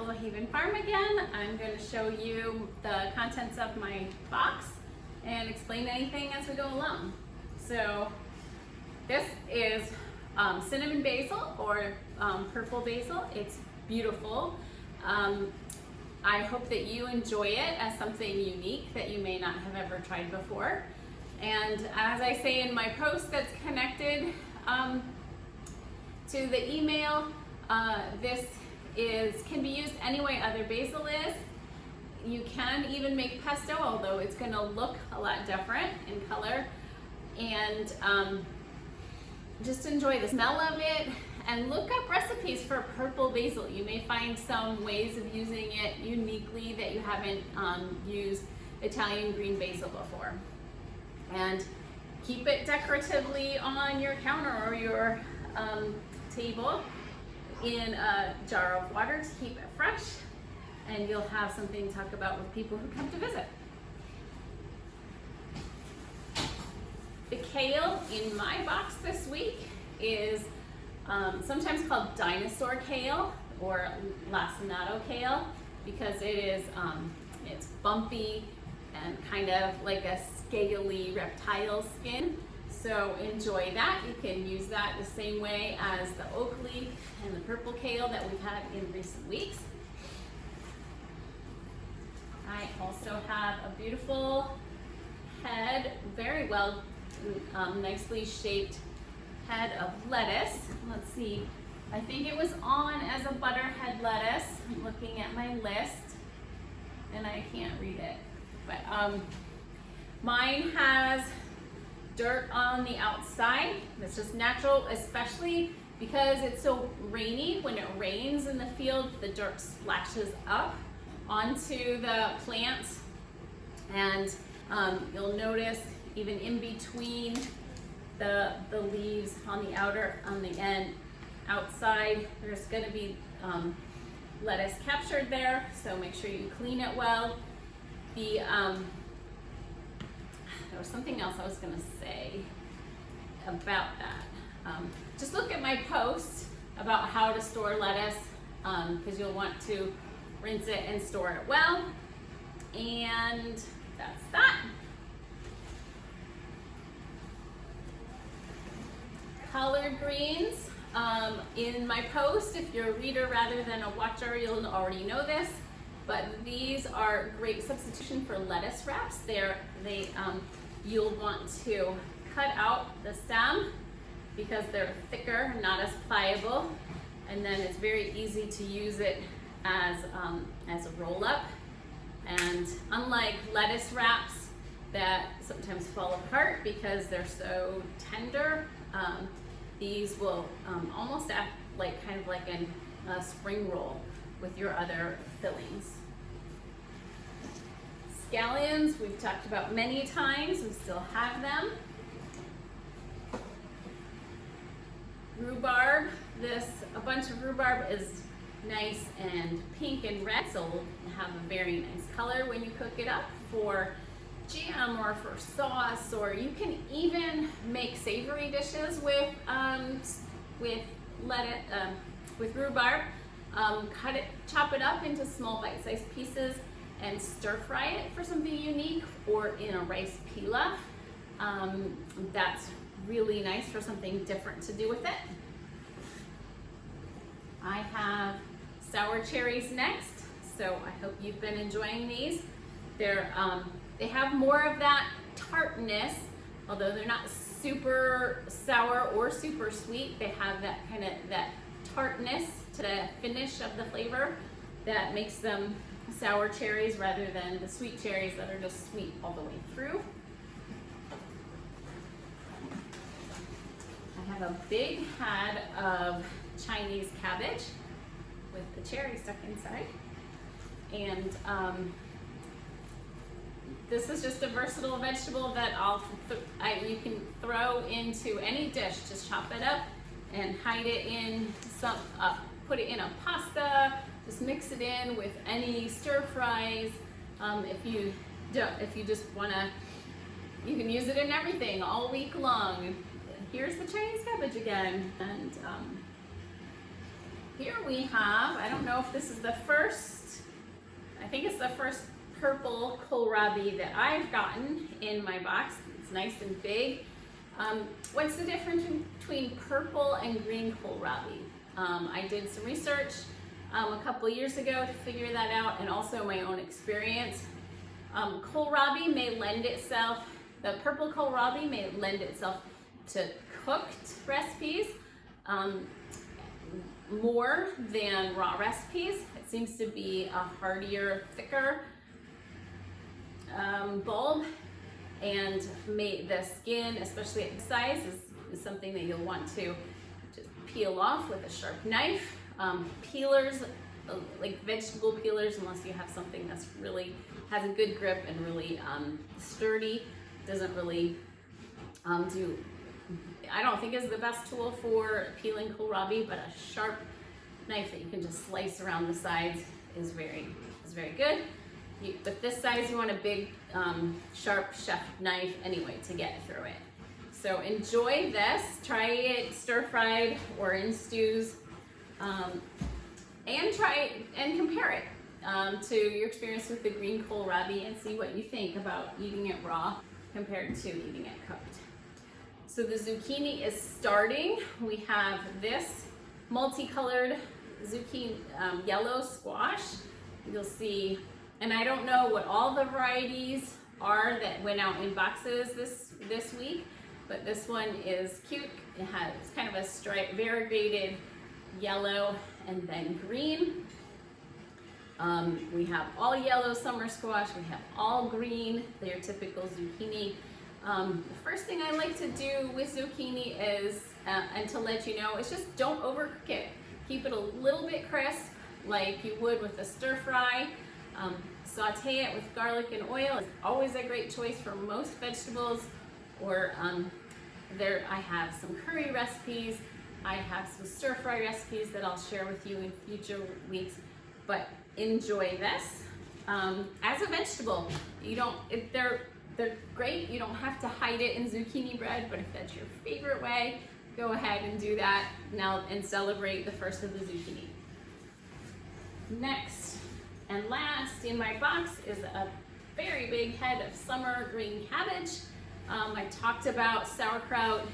Willow Haven Farm again. I'm going to show you the contents of my box and explain anything as we go along. So this is cinnamon basil or purple basil. It's beautiful. I hope that you enjoy it as something unique that you may not have ever tried before. And as I say in my post that's connected to the email, this can be used any way other basil is. You can even make pesto, although it's going to look a lot different in color. And just enjoy the smell of it and look up recipes for purple basil. You may find some ways of using it uniquely that you haven't used Italian green basil before. And keep it decoratively on your counter or your table in a jar of water to keep it fresh, and you'll have something to talk about with people who come to visit. The kale in my box this week is sometimes called dinosaur kale or lacinato kale because it is it's bumpy and kind of like a scaly reptile skin. So enjoy that. You can use that the same way as the oak leek and the purple kale that we've had in recent weeks. I also have a beautiful head, very well, nicely shaped head of lettuce. Let's see, I think it was on as a butterhead lettuce. I'm looking at my list and I can't read it, but mine has dirt on the outside. That's just natural, especially because it's so rainy. When it rains in the field, the dirt splashes up onto the plants, and you'll notice even in between the leaves on the end outside, there's going to be lettuce captured there. So make sure you clean it well. There was something else I was going to say about that. Just look at my post about how to store lettuce because you'll want to rinse it and store it well. And that's that. Collard greens. In my post, if you're a reader rather than a watcher, you'll already know this. But these are great substitution for lettuce wraps. You'll want to cut out the stem because they're thicker, not as pliable, and then it's very easy to use it as a roll-up. And unlike lettuce wraps that sometimes fall apart because they're so tender, these will almost act like kind of like a spring roll with your other fillings. Scallions, we've talked about many times, we still have them. Rhubarb, a bunch of rhubarb is nice and pink and red, so will have a very nice color when you cook it up for jam or for sauce, or you can even make savory dishes with rhubarb. Chop it up into small bite-sized pieces and stir fry it for something unique, or in a rice pilaf. That's really nice for something different to do with it. I have sour cherries next, so I hope you've been enjoying these. They have more of that tartness, although they're not super sour or super sweet. They have that kind of that tartness to the finish of the flavor that makes them sour cherries rather than the sweet cherries that are just sweet all the way through. I have a big head of Chinese cabbage with the cherry stuck inside. And this is just a versatile vegetable that you can throw into any dish. Just chop it up and hide it in put it in a pasta. Just mix it in with any stir fries. If you just wanna, you can use it in everything all week long. Here's the Chinese cabbage again, and here we have, I don't know if this is the first, I think it's the first purple kohlrabi that I've gotten in my box. It's nice and big. What's the difference between purple and green kohlrabi? I did some research a couple years ago to figure that out, and also my own experience. Kohlrabi may lend itself, the purple kohlrabi may lend itself to cooked recipes more than raw recipes. It seems to be a heartier, thicker bulb, and the skin, especially at the size, is something that you'll want to just peel off with a sharp knife. Peelers, like vegetable peelers, unless you have something that's really has a good grip and really sturdy, doesn't really I don't think is the best tool for peeling kohlrabi, but a sharp knife that you can just slice around the sides is very good. With this size, you want a big, sharp chef knife anyway to get through it. So enjoy this. Try it stir-fried or in stews, and try and compare it to your experience with the green kohlrabi and see what you think about eating it raw compared to eating it cooked. So the zucchini is starting. We have this multicolored zucchini, yellow squash. You'll see, and I don't know what all the varieties are that went out in boxes this week, but this one is cute. It's kind of a stripe, variegated yellow and then green. We have all yellow summer squash. We have all green, their typical zucchini. The first thing I like to do with zucchini is, and to let you know, is just don't overcook it. Keep it a little bit crisp, like you would with a stir fry. Saute it with garlic and oil. It's always a great choice for most vegetables. Or I have some curry recipes. I have some stir fry recipes that I'll share with you in future weeks. But enjoy this as a vegetable. They're great. You don't have to hide it in zucchini bread, but if that's your favorite way, go ahead and do that now and celebrate the first of the zucchini. Next and last in my box is a very big head of summer green cabbage. I talked about sauerkraut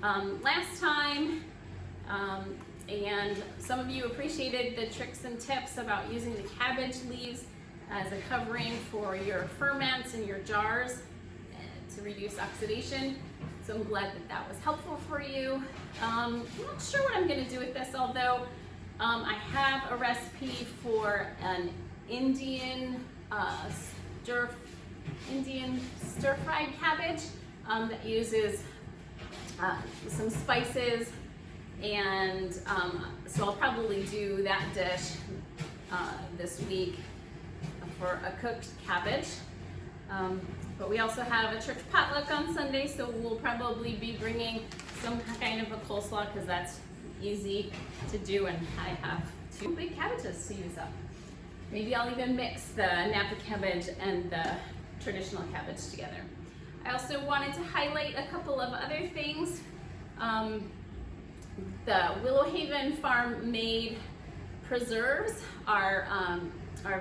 last time, and some of you appreciated the tricks and tips about using the cabbage leaves as a covering for your ferments in your jars to reduce oxidation. So I'm glad that was helpful for you. I'm not sure what I'm going to do with this, although I have a recipe for an Indian stir-fried cabbage that uses some spices, and so I'll probably do that dish this week for a cooked cabbage. But we also have a church potluck on Sunday, so we'll probably be bringing some kind of a coleslaw because that's easy to do, and I have 2 big cabbages to use up. Maybe I'll even mix the Napa cabbage and the traditional cabbage together. I also wanted to highlight a couple of other things. The Willow Haven Farm made preserves are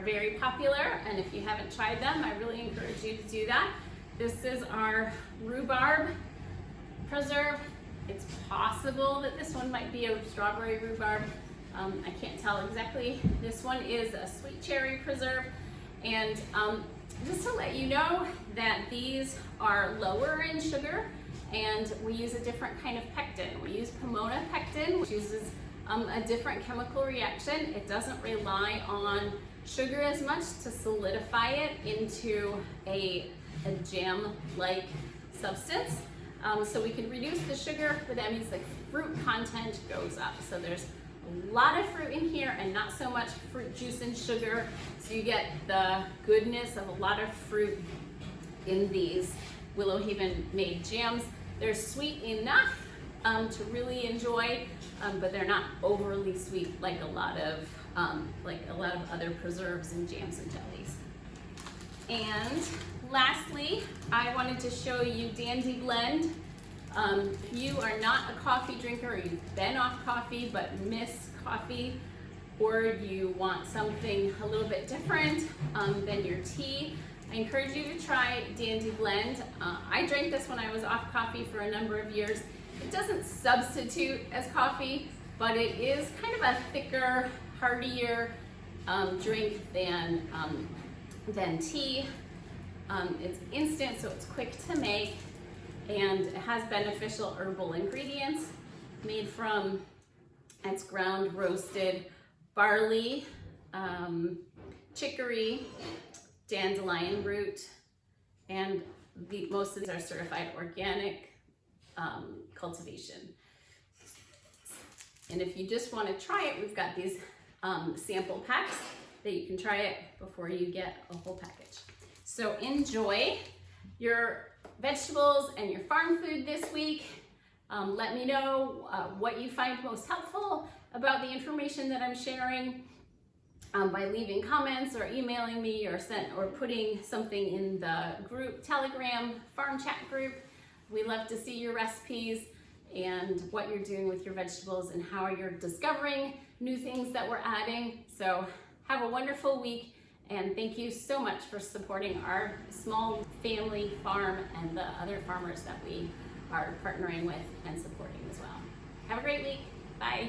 very popular, and if you haven't tried them, I really encourage you to do that. This is our rhubarb preserve. It's possible that this one might be a strawberry rhubarb. I can't tell exactly. This one is a sweet cherry preserve, and just to let you know that these are lower in sugar, and we use a different kind of pectin. We use Pomona pectin, which uses a different chemical reaction. It doesn't rely on sugar as much to solidify it into a jam-like substance. So we can reduce the sugar, but that means the fruit content goes up. So there's a lot of fruit in here and not so much fruit juice and sugar. So you get the goodness of a lot of fruit in these Willow Haven made jams. They're sweet enough to really enjoy, but they're not overly sweet like a lot of other preserves and jams and jellies. And lastly, I wanted to show you Dandy Blend If you are not a coffee drinker, or you've been off coffee but miss coffee, or you want something a little bit different than your tea, I encourage you to try Dandy Blend. I drank this when I was off coffee for a number of years. It doesn't substitute as coffee, but it is kind of a thicker, heartier drink than tea. It's instant, so it's quick to make, and it has beneficial herbal ingredients made from its ground roasted barley, chicory, dandelion root, and most of these are certified organic cultivation. And if you just want to try it, we've got these sample packs that you can try it before you get a whole package. So enjoy your vegetables and your farm food this week. Let me know what you find most helpful about the information that I'm sharing by leaving comments or emailing me or putting something in the group, Telegram farm chat group. We love to see your recipes and what you're doing with your vegetables and how you're discovering new things that we're adding. So have a wonderful week, and thank you so much for supporting our small family farm and the other farmers that we are partnering with and supporting as well. Have a great week. Bye.